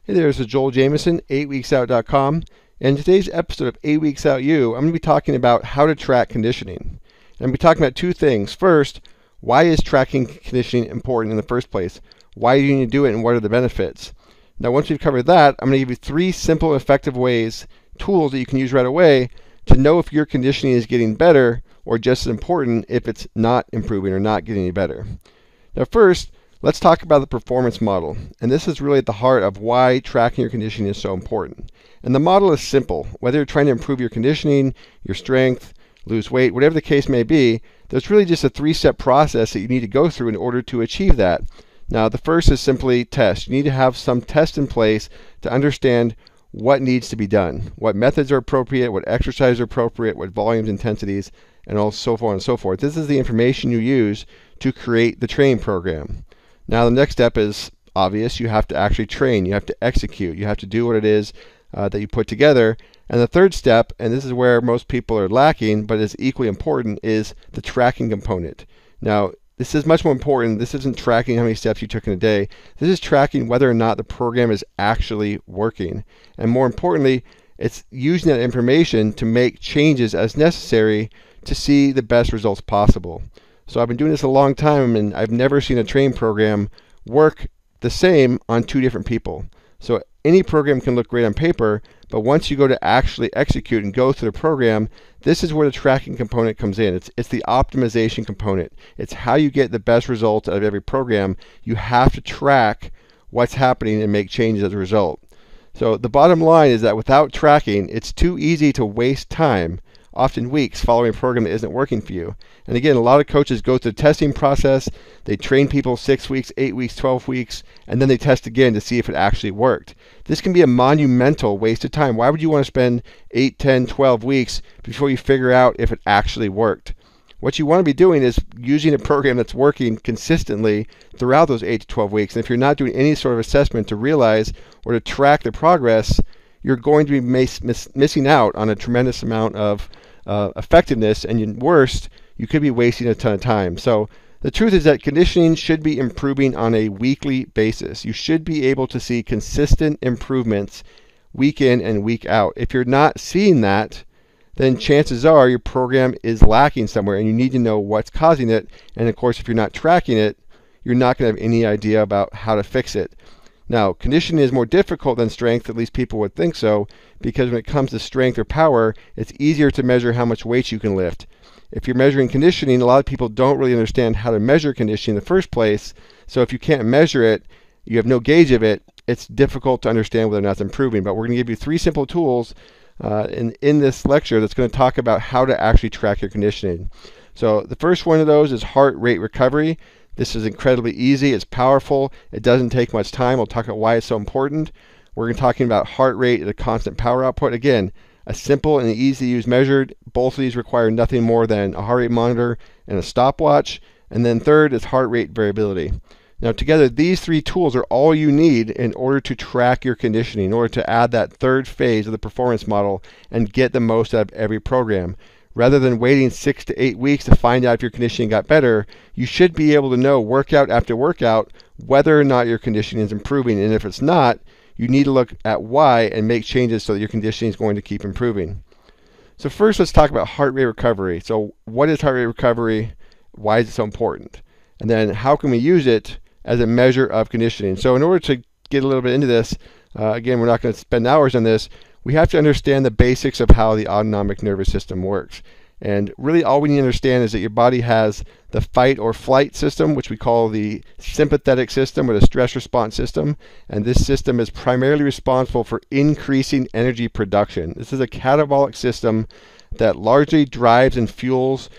Hey there, this is Joel Jamieson, 8weeksout.com, and in today's episode of 8 Weeks Out You, I'm going to be talking about how to track conditioning. And I'm going to be talking about two things. First, why is tracking conditioning important in the first place? Why do you need to do it, and what are the benefits? Now, once we've covered that, I'm going to give you 3 simple, effective ways, tools that you can use right away to know if your conditioning is getting better, or just as important, if it's not improving or not getting any better. Now, first, let's talk about the performance model, and this is really at the heart of why tracking your conditioning is so important. And the model is simple. Whether you're trying to improve your conditioning, your strength, lose weight, whatever the case may be, there's really just a 3-step process that you need to go through in order to achieve that. Now, the first is simply test. You need to have some test in place to understand what needs to be done, what methods are appropriate, what exercises are appropriate, what volumes, intensities, and so forth and so forth. This is the information you use to create the training program. Now, the next step is obvious. You have to actually train. You have to execute. You have to do what it is that you put together. And the third step, and this is where most people are lacking, but is equally important, is the tracking component. Now, this is much more important. This isn't tracking how many steps you took in a day. This is tracking whether or not the program is actually working. And more importantly, it's using that information to make changes as necessary to see the best results possible. So I've been doing this a long time, and I've never seen a training program work the same on 2 different people. So any program can look great on paper, but once you go to actually execute and go through the program, this is where the tracking component comes in. It's the optimization component. It's how you get the best results out of every program. You have to track what's happening and make changes as a result. So the bottom line is that without tracking, it's too easy to waste time, often weeks, following a program that isn't working for you. And again, a lot of coaches go through the testing process. They train people 6 weeks, 8 weeks, 12 weeks, and then they test again to see if it actually worked. This can be a monumental waste of time. Why would you want to spend 8, 10, 12 weeks before you figure out if it actually worked? What you want to be doing is using a program that's working consistently throughout those 8 to 12 weeks. And if you're not doing any sort of assessment to realize or to track the progress, you're going to be missing out on a tremendous amount of effectiveness, and worst, you could be wasting a ton of time. So the truth is that conditioning should be improving on a weekly basis. You should be able to see consistent improvements week in and week out. If you're not seeing that, then chances are your program is lacking somewhere, and you need to know what's causing it. And of course, if you're not tracking it, you're not going to have any idea about how to fix it. Now, conditioning is more difficult than strength, at least people would think so, because when it comes to strength or power, it's easier to measure how much weight you can lift. If you're measuring conditioning, a lot of people don't really understand how to measure conditioning in the first place. So if you can't measure it, you have no gauge of it, it's difficult to understand whether or not it's improving. But we're going to give you 3 simple tools in this lecture that's going to talk about how to actually track your conditioning. So the first one of those is heart rate recovery. This is incredibly easy. It's powerful. It doesn't take much time. We'll talk about why it's so important. We're going to be talking about heart rate at a constant power output. Again, a simple and easy to use measure. Both of these require nothing more than a heart rate monitor and a stopwatch. And then third is heart rate variability. Now together, these 3 tools are all you need in order to track your conditioning, in order to add that third phase of the performance model and get the most out of every program. Rather than waiting 6 to 8 weeks to find out if your conditioning got better, you should be able to know workout after workout whether or not your conditioning is improving. And if it's not, you need to look at why and make changes so that your conditioning is going to keep improving. So first, let's talk about heart rate recovery. So what is heart rate recovery? Why is it so important? And then how can we use it as a measure of conditioning? So in order to get a little bit into this, again, we're not going to spend hours on this. We have to understand the basics of how the autonomic nervous system works. And really all we need to understand is that your body has the fight or flight system, which we call the sympathetic system or the stress response system. And this system is primarily responsible for increasing energy production. This is a catabolic system that largely drives and fuels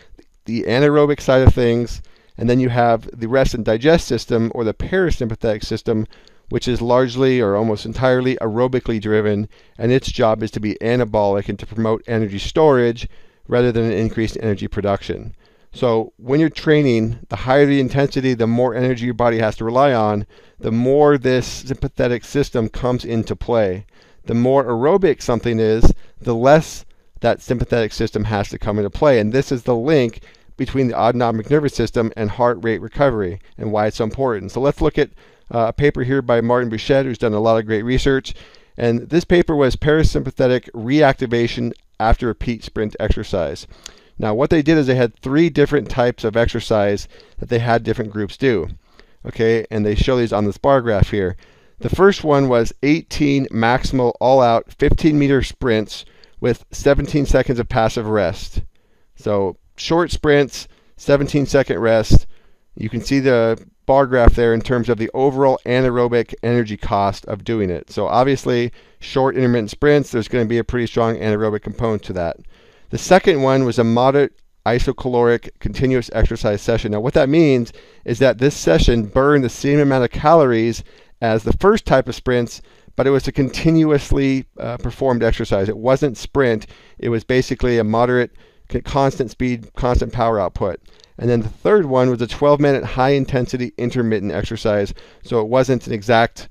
the anaerobic side of things. And then you have the rest and digest system, or the parasympathetic system, which is largely or almost entirely aerobically driven, and its job is to be anabolic and to promote energy storage rather than an increased energy production. So when you're training, the higher the intensity, the more energy your body has to rely on, the more this sympathetic system comes into play. The more aerobic something is, the less that sympathetic system has to come into play. And this is the link between the autonomic nervous system and heart rate recovery and why it's so important. So let's look at a paper here by Martin Bouchet, who's done a lot of great research. And this paper was parasympathetic reactivation after repeat sprint exercise. Now, what they did is they had 3 different types of exercise that they had different groups do. Okay, and they show these on this bar graph here. The first one was 18 maximal all-out 15-meter sprints with 17 seconds of passive rest. So short sprints, 17-second rest. You can see the bar graph there in terms of the overall anaerobic energy cost of doing it. So obviously, short intermittent sprints, there's going to be a pretty strong anaerobic component to that. The second one was a moderate isocaloric continuous exercise session. Now what that means is that this session burned the same amount of calories as the first type of sprints, but it was a continuously performed exercise. It wasn't sprint. It was basically a moderate, constant speed, constant power output. And then the third one was a 12-minute high-intensity intermittent exercise. So it wasn't an exact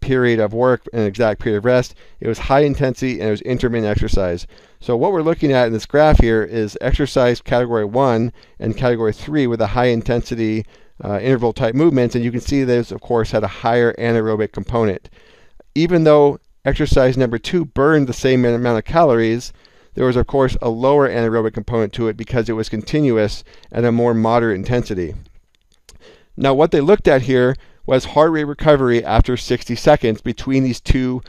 period of work and an exact period of rest. It was high intensity and it was intermittent exercise. So what we're looking at in this graph here is exercise category 1 and category 3 with a high intensity interval type movements, and you can see those of course had a higher anaerobic component. Even though exercise number 2 burned the same amount of calories, there was of course a lower anaerobic component to it because it was continuous at a more moderate intensity. Now what they looked at here was heart rate recovery after 60 seconds between these 3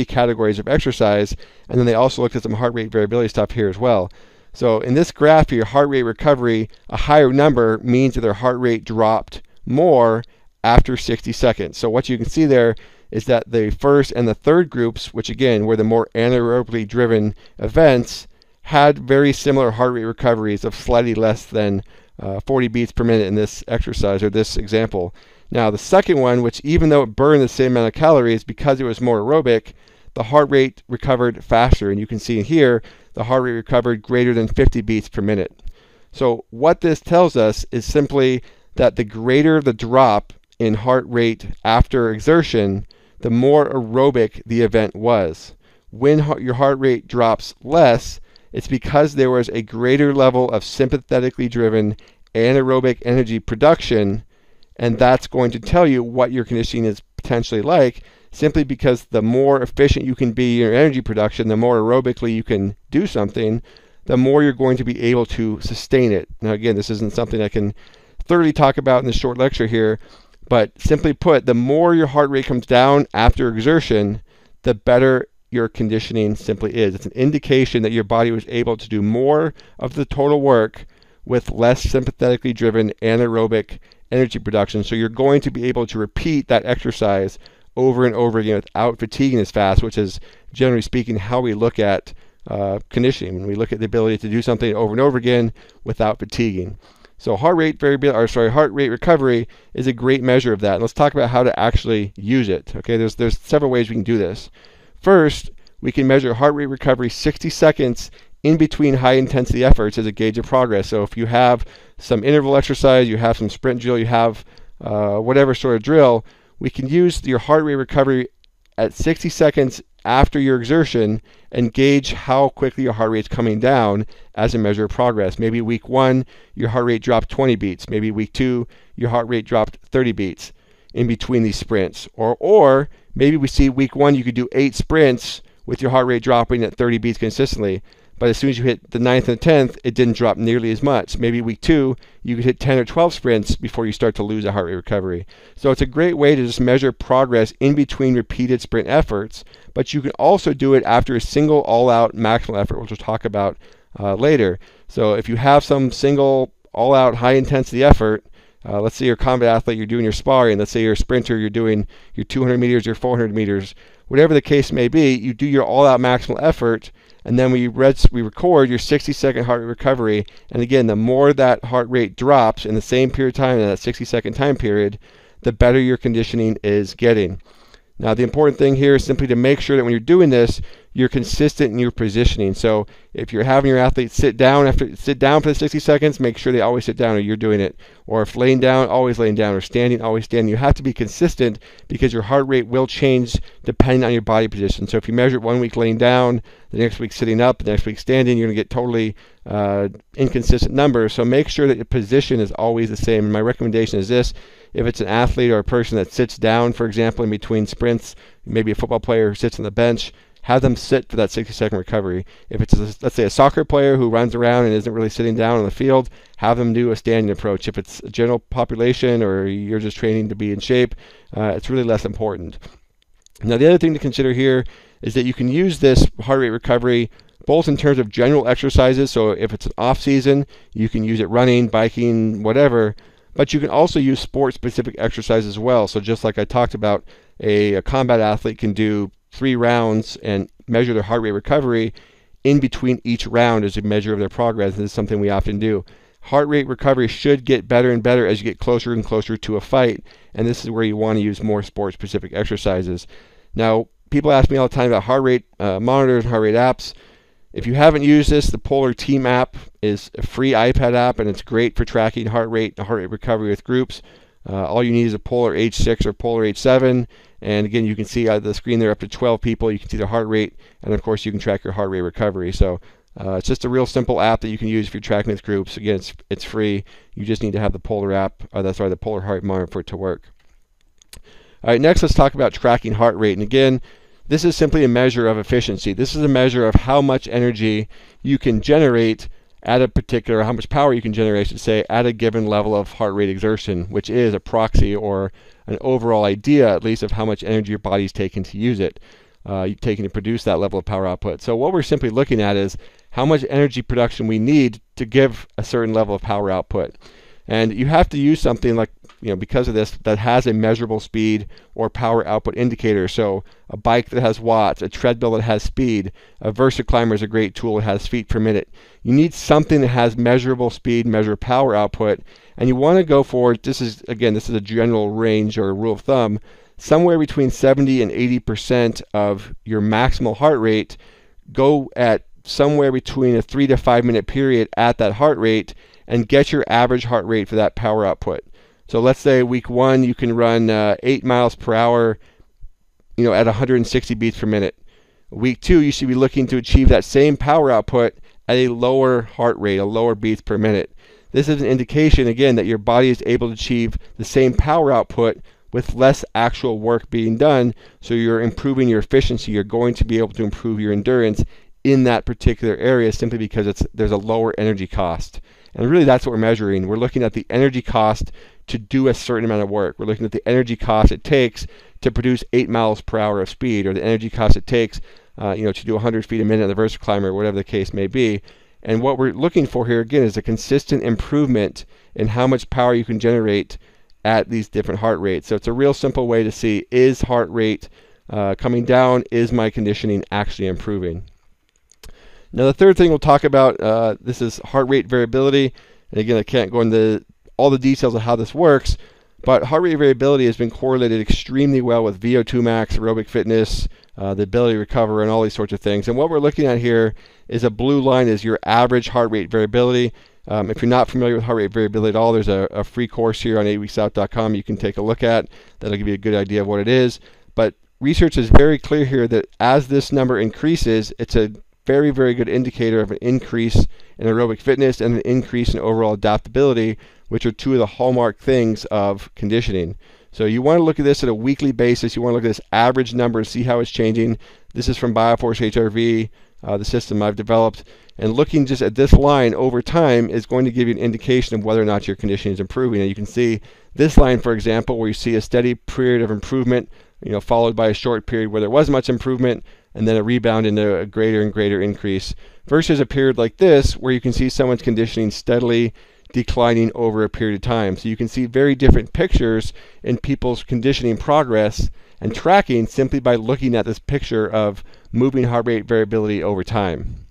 categories of exercise, and then they also looked at some heart rate variability stuff here as well. So in this graph here, heart rate recovery, a higher number means that their heart rate dropped more after 60 seconds. So what you can see there is that the first and the third groups, which again were the more anaerobically driven events, had very similar heart rate recoveries of slightly less than 40 beats per minute in this exercise or this example. Now the second one, which even though it burned the same amount of calories, because it was more aerobic, the heart rate recovered faster. And you can see here, the heart rate recovered greater than 50 beats per minute. So what this tells us is simply that the greater the drop in heart rate after exertion, the more aerobic the event was. When your heart rate drops less, it's because there was a greater level of sympathetically driven anaerobic energy production, and that's going to tell you what your conditioning is potentially like, simply because the more efficient you can be in your energy production, the more aerobically you can do something, the more you're going to be able to sustain it. Now again, this isn't something I can thoroughly talk about in this short lecture here, but simply put, the more your heart rate comes down after exertion, the better your conditioning simply is. It's an indication that your body was able to do more of the total work with less sympathetically driven anaerobic energy production. So you're going to be able to repeat that exercise over and over again without fatiguing as fast, which is generally speaking how we look at conditioning. When we look at the ability to do something over and over again without fatiguing. So heart rate recovery is a great measure of that. And let's talk about how to actually use it. Okay, there's several ways we can do this. First, we can measure heart rate recovery 60 seconds in between high intensity efforts as a gauge of progress. So if you have some interval exercise, you have some sprint drill, you have whatever sort of drill, we can use your heart rate recovery at 60 seconds after your exertion and gauge how quickly your heart rate is coming down as a measure of progress. Maybe week 1, your heart rate dropped 20 beats. Maybe week 2, your heart rate dropped 30 beats in between these sprints. Or maybe we see week 1, you could do 8 sprints with your heart rate dropping at 30 beats consistently. But as soon as you hit the 9th and 10th, it didn't drop nearly as much. Maybe week 2, you could hit 10 or 12 sprints before you start to lose a heart rate recovery. So it's a great way to just measure progress in between repeated sprint efforts, but you can also do it after a single all-out maximal effort, which we'll talk about later. So if you have some single all-out high-intensity effort, let's say you're a combat athlete, you're doing your sparring, let's say you're a sprinter, you're doing your 200 meters, your 400 meters, whatever the case may be, you do your all-out maximal effort, and then we record your 60-second heart rate recovery. And again, the more that heart rate drops in the same period of time, in that 60-second time period, the better your conditioning is getting. Now, the important thing here is simply to make sure that when you're doing this, you're consistent in your positioning. So if you're having your athlete sit down for the 60 seconds, make sure they always sit down or you're doing it. Or if laying down, always laying down, or standing, always standing. You have to be consistent because your heart rate will change depending on your body position. So if you measure it 1 week laying down, the next week sitting up, the next week standing, you're going to get totally inconsistent numbers. So make sure that your position is always the same. And my recommendation is this: if it's an athlete or a person that sits down, for example, in between sprints, maybe a football player who sits on the bench, have them sit for that 60-second recovery. If it's, let's say, a soccer player who runs around and isn't really sitting down on the field, have them do a standing approach. If it's a general population or you're just training to be in shape, it's really less important. Now, the other thing to consider here is that you can use this heart rate recovery both in terms of general exercises. So if it's an off season, you can use it running, biking, whatever. But you can also use sport-specific exercise as well. So just like I talked about, a combat athlete can do 3 rounds and measure their heart rate recovery in between each round as a measure of their progress. This is something we often do. Heart rate recovery should get better and better as you get closer and closer to a fight, and this is where you want to use more sport-specific exercises. Now, people ask me all the time about heart rate monitors and heart rate apps. If you haven't used this, the Polar Team app is a free iPad app, and it's great for tracking heart rate and heart rate recovery with groups. All you need is a Polar H6 or Polar H7, and again, you can see on the screen there up to 12 people. You can see their heart rate, and of course, you can track your heart rate recovery. So it's just a real simple app that you can use if you're tracking with groups. Again, it's free. You just need to have the Polar app, the Polar Heart Monitor for it to work. All right, next let's talk about tracking heart rate. And again, this is simply a measure of efficiency. This is a measure of how much energy you can generate at a particular, how much power you can generate, I should say, at a given level of heart rate exertion, which is a proxy or an overall idea, at least, of how much energy your body's taking to use it, taking to produce that level of power output. So what we're simply looking at is how much energy production we need to give a certain level of power output. And you have to use something like, because of this, that has a measurable speed or power output indicator. So a bike that has watts, a treadmill that has speed, a VersaClimber is a great tool that has feet per minute. You need something that has measurable speed, measure power output, and you want to go for, this is a general range or a rule of thumb, somewhere between 70 and 80% of your maximal heart rate. Go at somewhere between a 3 to 5 minute period at that heart rate and get your average heart rate for that power output. So let's say week 1 you can run 8 miles per hour, at 160 beats per minute. Week 2 you should be looking to achieve that same power output at a lower heart rate, a lower beats per minute. This is an indication, again, that your body is able to achieve the same power output with less actual work being done. So you're improving your efficiency. You're going to be able to improve your endurance in that particular area simply because there's a lower energy cost. And really that's what we're measuring. We're looking at the energy cost to do a certain amount of work. We're looking at the energy cost it takes to produce 8 miles per hour of speed, or the energy cost it takes to do 100 feet a minute on the VersaClimber, or whatever the case may be. And what we're looking for here, again, is a consistent improvement in how much power you can generate at these different heart rates. So it's a real simple way to see, is heart rate coming down? Is my conditioning actually improving? Now, the third thing we'll talk about, this is heart rate variability. And again, I can't go into all the details of how this works, but heart rate variability has been correlated extremely well with VO2 max, aerobic fitness, the ability to recover, and all these sorts of things. And what we're looking at here is a blue line is your average heart rate variability. If you're not familiar with heart rate variability at all, there's a free course here on 8weeksout.com you can take a look at. That'll give you a good idea of what it is. But research is very clear here that as this number increases, it's a very, very good indicator of an increase in aerobic fitness and an increase in overall adaptability, which are two of the hallmark things of conditioning. So you want to look at this at a weekly basis. You want to look at this average number and see how it's changing. This is from BioForce HRV, the system I've developed. And looking just at this line over time is going to give you an indication of whether or not your conditioning is improving. And you can see this line, for example, where you see a steady period of improvement, followed by a short period where there wasn't much improvement, and then a rebound into a greater and greater increase, versus a period like this where you can see someone's conditioning steadily declining over a period of time. So you can see very different pictures in people's conditioning progress and tracking simply by looking at this picture of moving heart rate variability over time.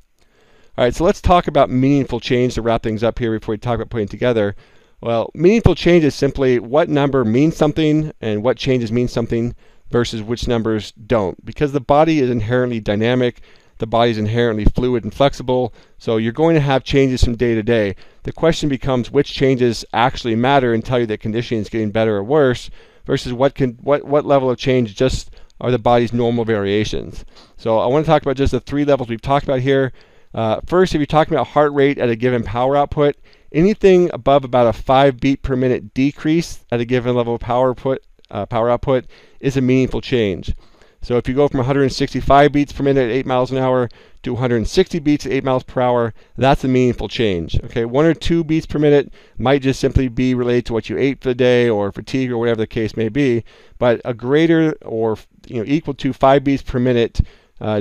All right, so let's talk about meaningful change to wrap things up here before we talk about putting together. Well, meaningful change is simply what number means something and what changes mean something versus which numbers don't. Because the body is inherently dynamic, the body is inherently fluid and flexible, so you're going to have changes from day to day. The question becomes which changes actually matter and tell you that conditioning is getting better or worse, versus what level of change just are the body's normal variations. So I want to talk about just the 3 levels we've talked about here. First, if you're talking about heart rate at a given power output, anything above about a 5 beat per minute decrease at a given level of power output is a meaningful change. So if you go from 165 beats per minute at 8 miles an hour to 160 beats at 8 miles per hour, that's a meaningful change. Okay, 1 or 2 beats per minute might just simply be related to what you ate for the day or fatigue or whatever the case may be, but a greater or equal to 5 beats per minute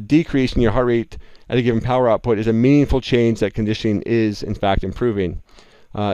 decrease in your heart rate at a given power output is a meaningful change that conditioning is in fact improving.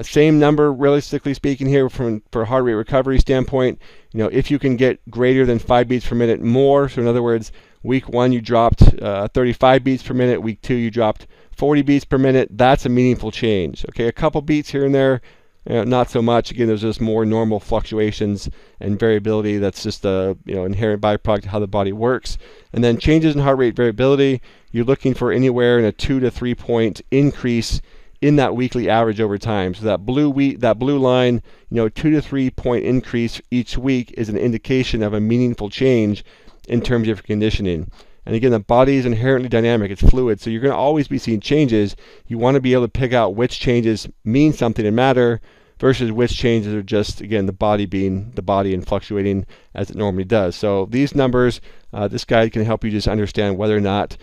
Same number, realistically speaking, here for heart rate recovery standpoint. If you can get greater than 5 beats per minute more, so in other words, week 1 you dropped 35 beats per minute, week 2 you dropped 40 beats per minute, that's a meaningful change. Okay, a couple beats here and there, not so much. Again, there's just more normal fluctuations and variability. That's just a inherent byproduct of how the body works. And then changes in heart rate variability, you're looking for anywhere in a 2 to 3 point increase in that weekly average over time. So that blue line, 2 to 3 point increase each week is an indication of a meaningful change in terms of your conditioning. And again, the body is inherently dynamic, it's fluid, so you're going to always be seeing changes. You want to be able to pick out which changes mean something and matter versus which changes are just, again, the body being the body and fluctuating as it normally does. So these numbers, this guide can help you just understand whether or not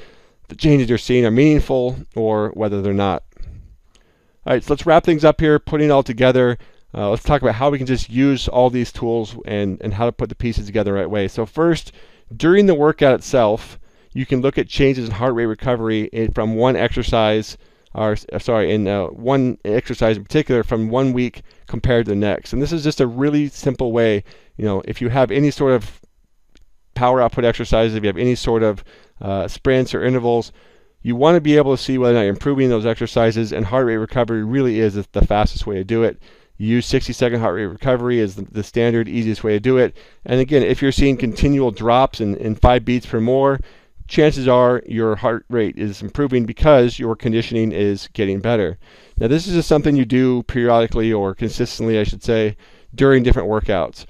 the changes you're seeing are meaningful or whether they're not. All right, so let's wrap things up here, putting it all together. Let's talk about how we can just use all these tools and how to put the pieces together the right way. So first, during the workout itself, you can look at changes in heart rate recovery from one exercise, one exercise in particular from 1 week compared to the next. And this is just a really simple way. If you have any sort of power output exercises, if you have any sort of sprints or intervals, you want to be able to see whether or not you're improving those exercises, and heart rate recovery really is the fastest way to do it. You use 60-second heart rate recovery as the standard, easiest way to do it. And again, if you're seeing continual drops in 5 beats per more, chances are your heart rate is improving because your conditioning is getting better. Now, this is just something you do periodically, or consistently, I should say, during different workouts.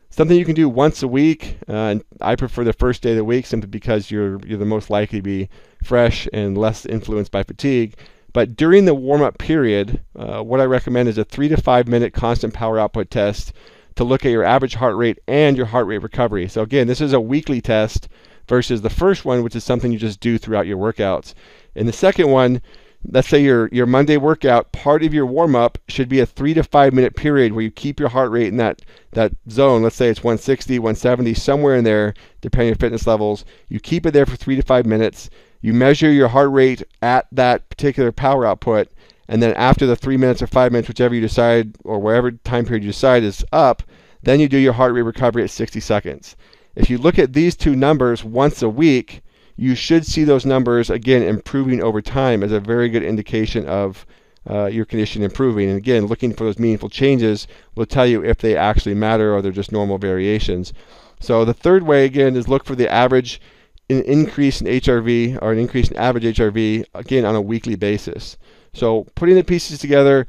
Something you can do once a week, and I prefer the first day of the week simply because you're the most likely to be fresh and less influenced by fatigue. But during the warm-up period, what I recommend is a 3 to 5 minute constant power output test to look at your average heart rate and your heart rate recovery. So again, this is a weekly test versus the first one, which is something you just do throughout your workouts. In the second one, let's say your Monday workout, part of your warm-up should be a 3 to 5 minute period where you keep your heart rate in that zone. Let's say it's 160, 170, somewhere in there, depending on your fitness levels. You keep it there for 3 to 5 minutes. You measure your heart rate at that particular power output, and then after the 3 minutes or 5 minutes, whichever you decide, or wherever time period you decide is up, then you do your heart rate recovery at 60 seconds. If you look at these two numbers once a week, you should see those numbers, again, improving over time as a very good indication of your condition improving. And again, looking for those meaningful changes will tell you if they actually matter or they're just normal variations. So the third way, again, is look for the average increase in HRV, or an increase in average HRV, again, on a weekly basis. So putting the pieces together,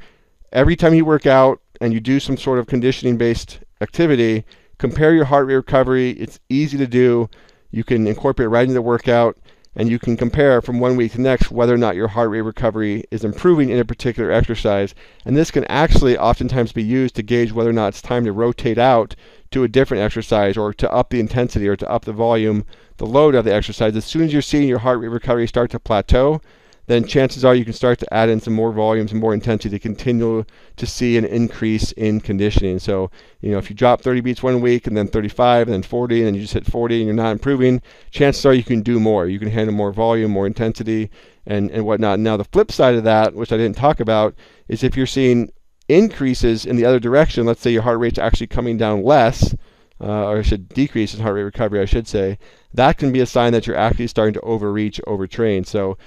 every time you work out and you do some sort of conditioning-based activity, compare your heart rate recovery. It's easy to do. You can incorporate right into the workout, and you can compare from 1 week to the next whether or not your heart rate recovery is improving in a particular exercise. And this can actually oftentimes be used to gauge whether or not it's time to rotate out to a different exercise, or to up the intensity, or to up the volume, the load of the exercise. As soon as you're seeing your heart rate recovery start to plateau, then chances are you can start to add in some more volume, some more intensity to continue to see an increase in conditioning. So, if you drop 30 beats 1 week and then 35 and then 40 and then you just hit 40 and you're not improving, chances are you can do more. You can handle more volume, more intensity, and whatnot. Now, the flip side of that, which I didn't talk about, is if you're seeing increases in the other direction, let's say your heart rate's actually coming down less, or it should decrease in heart rate recovery, I should say, that can be a sign that you're actually starting to overreach, overtrain. So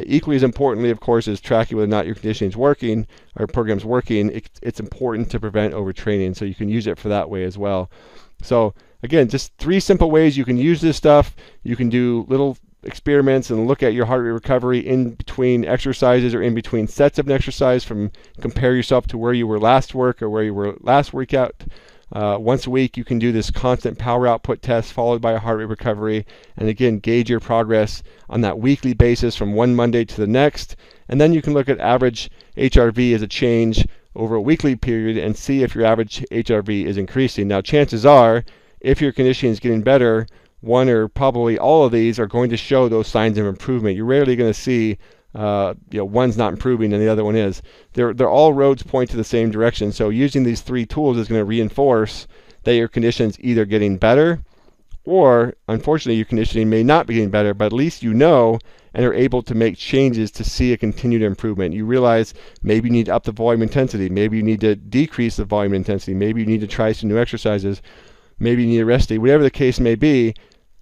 equally as importantly, of course, is tracking whether or not your conditioning is working, or program's working. It's important to prevent overtraining, so you can use it for that way as well. So again, just 3 simple ways you can use this stuff. You can do little experiments and look at your heart rate recovery in between exercises or in between sets of an exercise, compare yourself to where you were last work or where you were last workout. Once a week you can do this constant power output test followed by a heart rate recovery, and again gauge your progress on that weekly basis from one Monday to the next. And then you can look at average HRV as a change over a weekly period and see if your average HRV is increasing. Now chances are, if your conditioning is getting better, one or probably all of these are going to show those signs of improvement. You're rarely going to see one's not improving and the other one is. They're all roads point to the same direction. So using these 3 tools is going to reinforce that your condition's either getting better, or unfortunately your conditioning may not be getting better, but at least you know and are able to make changes to see a continued improvement. You realize maybe you need to up the volume intensity, maybe you need to decrease the volume intensity, maybe you need to try some new exercises, maybe you need a rest day, whatever the case may be.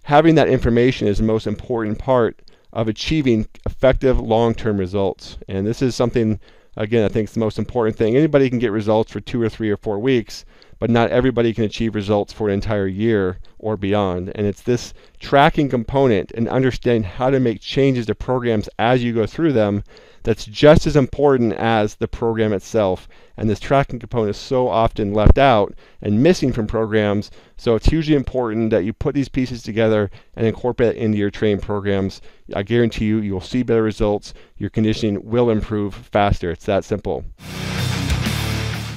Having that information is the most important part of achieving effective long-term results. And this is something, again, I think is the most important thing. Anybody can get results for 2 or 3 or 4 weeks, but not everybody can achieve results for an entire year or beyond. And it's this tracking component and understanding how to make changes to programs as you go through them that's just as important as the program itself. And this tracking component is so often left out and missing from programs. So it's hugely important that you put these pieces together and incorporate it into your training programs. I guarantee you, you'll see better results. Your conditioning will improve faster. It's that simple.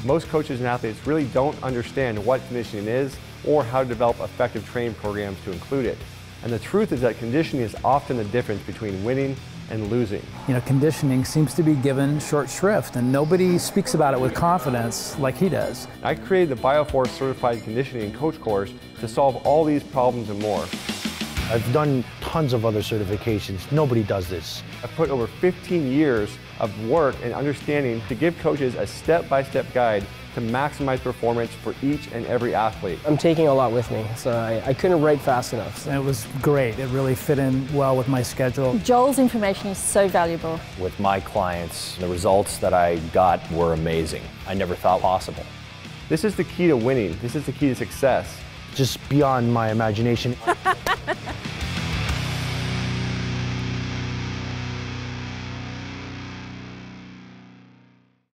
Most coaches and athletes really don't understand what conditioning is or how to develop effective training programs to include it. And the truth is that conditioning is often the difference between winning and losing. You know, conditioning seems to be given short shrift, and nobody speaks about it with confidence like he does. I created the BioForce Certified Conditioning Coach course to solve all these problems and more. I've done tons of other certifications. Nobody does this. I've put over 15 years of work and understanding to give coaches a step-by-step guide to maximize performance for each and every athlete. I'm taking a lot with me, so I couldn't write fast enough. And it was great. It really fit in well with my schedule. Joel's information is so valuable. With my clients, the results that I got were amazing. I never thought possible. This is the key to winning. This is the key to success. Just beyond my imagination.